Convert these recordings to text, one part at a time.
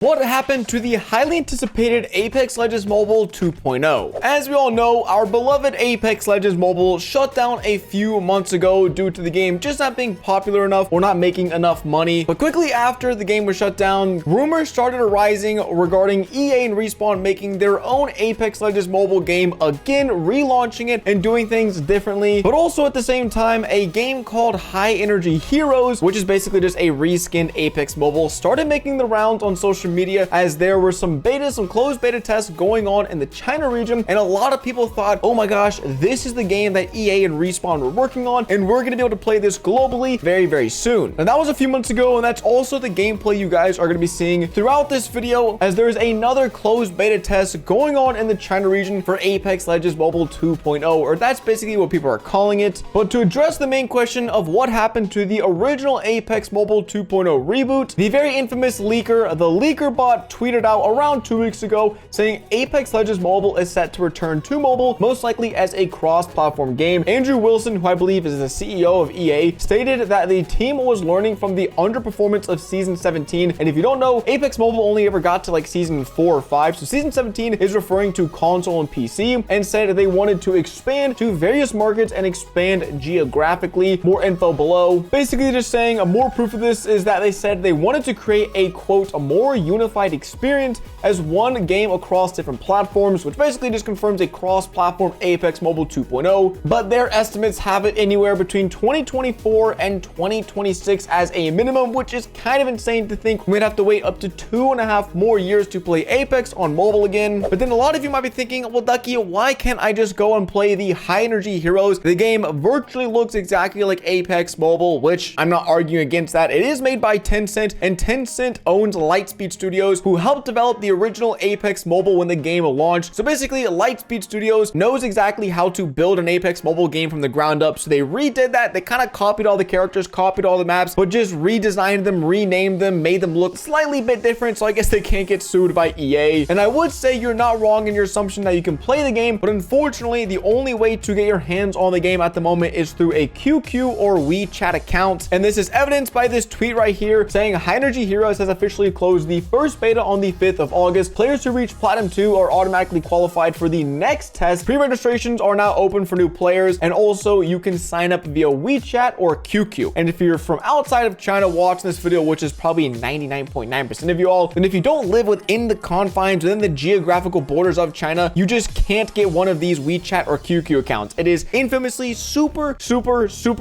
What happened to the highly anticipated Apex Legends Mobile 2.0? As we all know, our beloved Apex Legends Mobile shut down a few months ago due to the game just not being popular enough or not making enough money. But quickly after the game was shut down, rumors started arising regarding EA and Respawn making their own Apex Legends Mobile game again, relaunching it and doing things differently. But also at the same time, a game called High Energy Heroes, which is basically just a reskinned Apex Mobile, started making the rounds on social media as there were some closed beta tests going on in the China region, and a lot of people thought, oh my gosh, this is the game that EA and Respawn were working on, and we're gonna be able to play this globally very soon. And that was a few months ago, and that's also the gameplay you guys are gonna be seeing throughout this video, as there's another closed beta test going on in the China region for Apex Legends Mobile 2.0, or that's basically what people are calling it. But to address the main question of what happened to the original Apex Mobile 2.0 reboot, the very infamous leaker, the leaker bot, tweeted out around 2 weeks ago saying Apex Legends Mobile is set to return to mobile, most likely as a cross-platform game. Andrew Wilson, who I believe is the CEO of EA, stated that the team was learning from the underperformance of Season 17. And if you don't know, Apex Mobile only ever got to like Season 4 or 5. So Season 17 is referring to console and PC, and said they wanted to expand to various markets and expand geographically. More info below. Basically just saying more proof of this is that they said they wanted to create a, quote, a more unified experience as one game across different platforms, which basically just confirms a cross-platform Apex Mobile 2.0. But their estimates have it anywhere between 2024 and 2026 as a minimum, which is kind of insane to think we'd have to wait up to 2.5 more years to play Apex on mobile again. But then a lot of you might be thinking, well, Ducky, why can't I just go and play the High Energy Heroes? The game virtually looks exactly like Apex Mobile, which I'm not arguing against that. It is made by Tencent, and Tencent owns Lightspeed Studios, who helped develop the original Apex Mobile when the game launched. So basically, Lightspeed Studios knows exactly how to build an Apex Mobile game from the ground up. So they redid that. They kind of copied all the characters, copied all the maps, but just redesigned them, renamed them, made them look slightly bit different. So I guess they can't get sued by EA. And I would say you're not wrong in your assumption that you can play the game, but unfortunately, the only way to get your hands on the game at the moment is through a QQ or WeChat account. And this is evidenced by this tweet right here saying High Energy Heroes has officially closed the first beta on the 5th of August. Players who reach Platinum 2 are automatically qualified for the next test. Pre-registrations are now open for new players, and also you can sign up via WeChat or QQ. And if you're from outside of China watching this video, which is probably 99.9% of you all, then if you don't live within the confines, within the geographical borders of China, you just can't get one of these WeChat or QQ accounts. It is infamously super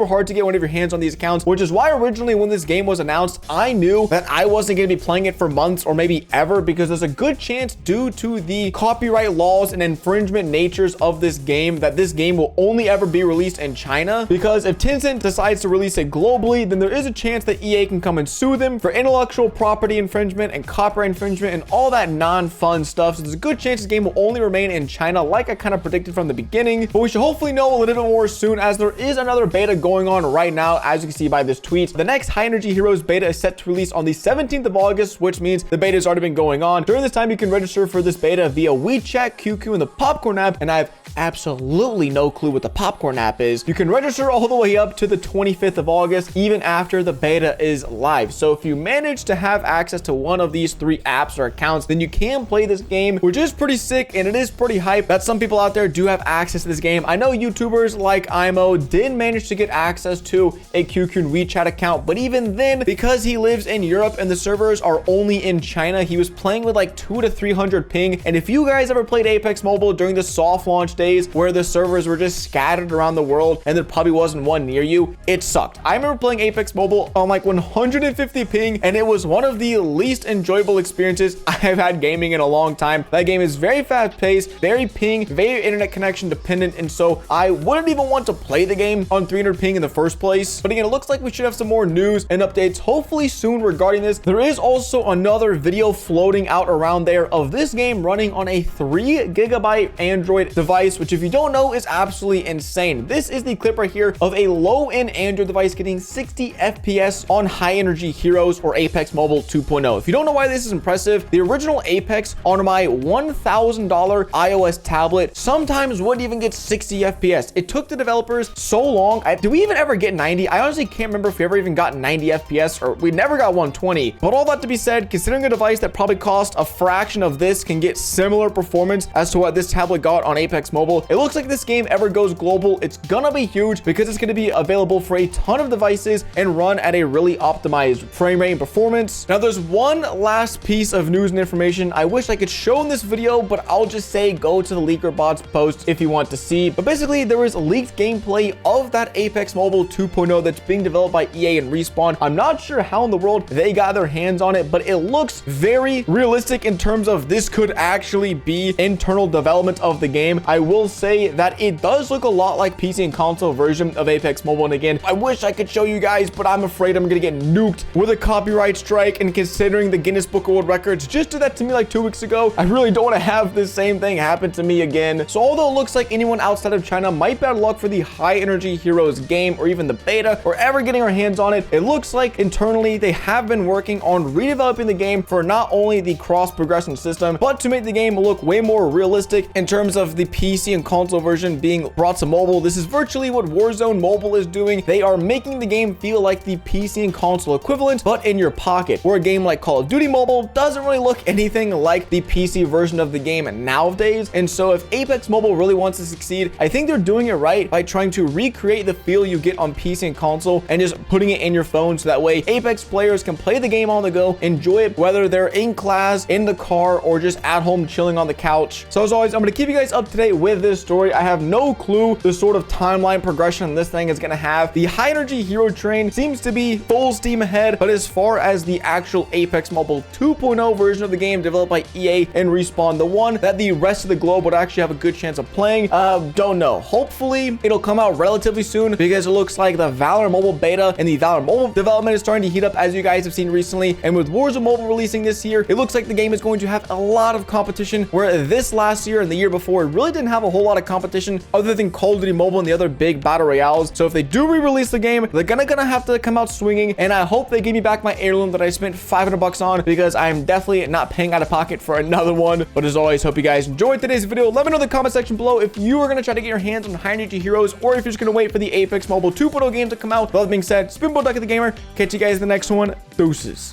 hard to get one of your hands on these accounts, which is why originally when this game was announced, I knew that I wasn't going to be playing it for months or maybe ever, because there's a good chance due to the copyright laws and infringement natures of this game that this game will only ever be released in China. Because if Tencent decides to release it globally, then there is a chance that EA can come and sue them for intellectual property infringement and copyright infringement and all that non-fun stuff. So there's a good chance this game will only remain in China, like I kind of predicted from the beginning. But we should hopefully know a little bit more soon, as there is another beta going on right now, as you can see by this tweet. The next High Energy Heroes beta is set to release on the 17th of August, which means the beta has already been going on. During this time, you can register for this beta via WeChat, QQ, and the Popcorn app, and I have absolutely no clue what the Popcorn app is. You can register all the way up to the 25th of August, even after the beta is live. So if you manage to have access to one of these 3 apps or accounts, then you can play this game, which is pretty sick, and it is pretty hype that some people out there do have access to this game. I know YouTubers like IMO did manage to get access to a QQ and WeChat account, but even then, because he lives in Europe and the servers are only in China, he was playing with like 200 to 300 ping. And if you guys ever played Apex Mobile during the soft launch days where the servers were just scattered around the world and there probably wasn't one near you, it sucked. I remember playing Apex Mobile on like 150 ping, and it was one of the least enjoyable experiences I've had gaming in a long time. That game is very fast paced, very ping, very internet connection dependent, and so I wouldn't even want to play the game on 300 ping in the first place. But again, it looks like we should have some more news and updates hopefully soon regarding this. There is also another video floating out around there of this game running on a 3GB Android device, which if you don't know is absolutely insane. This is the clip right here of a low-end Android device getting 60 FPS on High Energy Heroes or Apex Mobile 2.0. If you don't know why this is impressive, the original Apex on my $1,000 iOS tablet sometimes wouldn't even get 60 FPS. It took the developers so long. Do we even ever get 90? I honestly can't remember if we ever even got 90 FPS, or we never got 120. But all that to be said, considering considering a device that probably cost a fraction of this can get similar performance as to what this tablet got on Apex Mobile, it looks like this game ever goes global, it's gonna be huge because it's gonna be available for a ton of devices and run at a really optimized frame rate and performance. Now, there's one last piece of news and information I wish I could show in this video, but I'll just say go to the LeakerBot's post if you want to see. But basically, there is leaked gameplay of that Apex Mobile 2.0 that's being developed by EA and Respawn. I'm not sure how in the world they got their hands on it, but it looks very realistic in terms of this could actually be internal development of the game. I will say that it does look a lot like PC and console version of Apex Mobile. And again, I wish I could show you guys, but I'm afraid I'm gonna get nuked with a copyright strike. And considering the Guinness Book of World Records just did that to me like 2 weeks ago, I really don't want to have the same thing happen to me again. So although it looks like anyone outside of China might be out of luck for the High Energy Heroes game or even the beta or ever getting our hands on it, it looks like internally they have been working on redeveloping the game for not only the cross progression system, but to make the game look way more realistic in terms of the PC and console version being brought to mobile. This is virtually what Warzone Mobile is doing. They are making the game feel like the PC and console equivalent, but in your pocket, where a game like Call of Duty Mobile doesn't really look anything like the PC version of the game nowadays. And so if Apex Mobile really wants to succeed, I think they're doing it right by trying to recreate the feel you get on PC and console and just putting it in your phone, so that way Apex players can play the game on the go, enjoy it, whether they're in class, in the car, or just at home chilling on the couch. So as always, I'm going to keep you guys up to date with this story. I have no clue the sort of timeline progression this thing is going to have. The High Energy Hero train seems to be full steam ahead, but as far as the actual Apex Mobile 2.0 version of the game developed by EA and Respawn, the one that the rest of the globe would actually have a good chance of playing, don't know. Hopefully it'll come out relatively soon, because it looks like the Valor Mobile beta and the Valor Mobile development is starting to heat up, as you guys have seen recently. And with Warzone Mobile releasing this year, it looks like the game is going to have a lot of competition, where this last year and the year before it really didn't have a whole lot of competition other than Call of Duty Mobile and the other big battle royales. So if they do re-release the game, they're gonna have to come out swinging, and I hope they give me back my heirloom that I spent 500 bucks on, because I'm definitely not paying out of pocket for another one. But as always, hope you guys enjoyed today's video. Let me know in the comment section below if you are going to try to get your hands on High Energy Heroes, or if you're just going to wait for the Apex Mobile 2.0 game to come out. With all that being said, it's been Ducky the Gamer. Catch you guys in the next one. Deuces.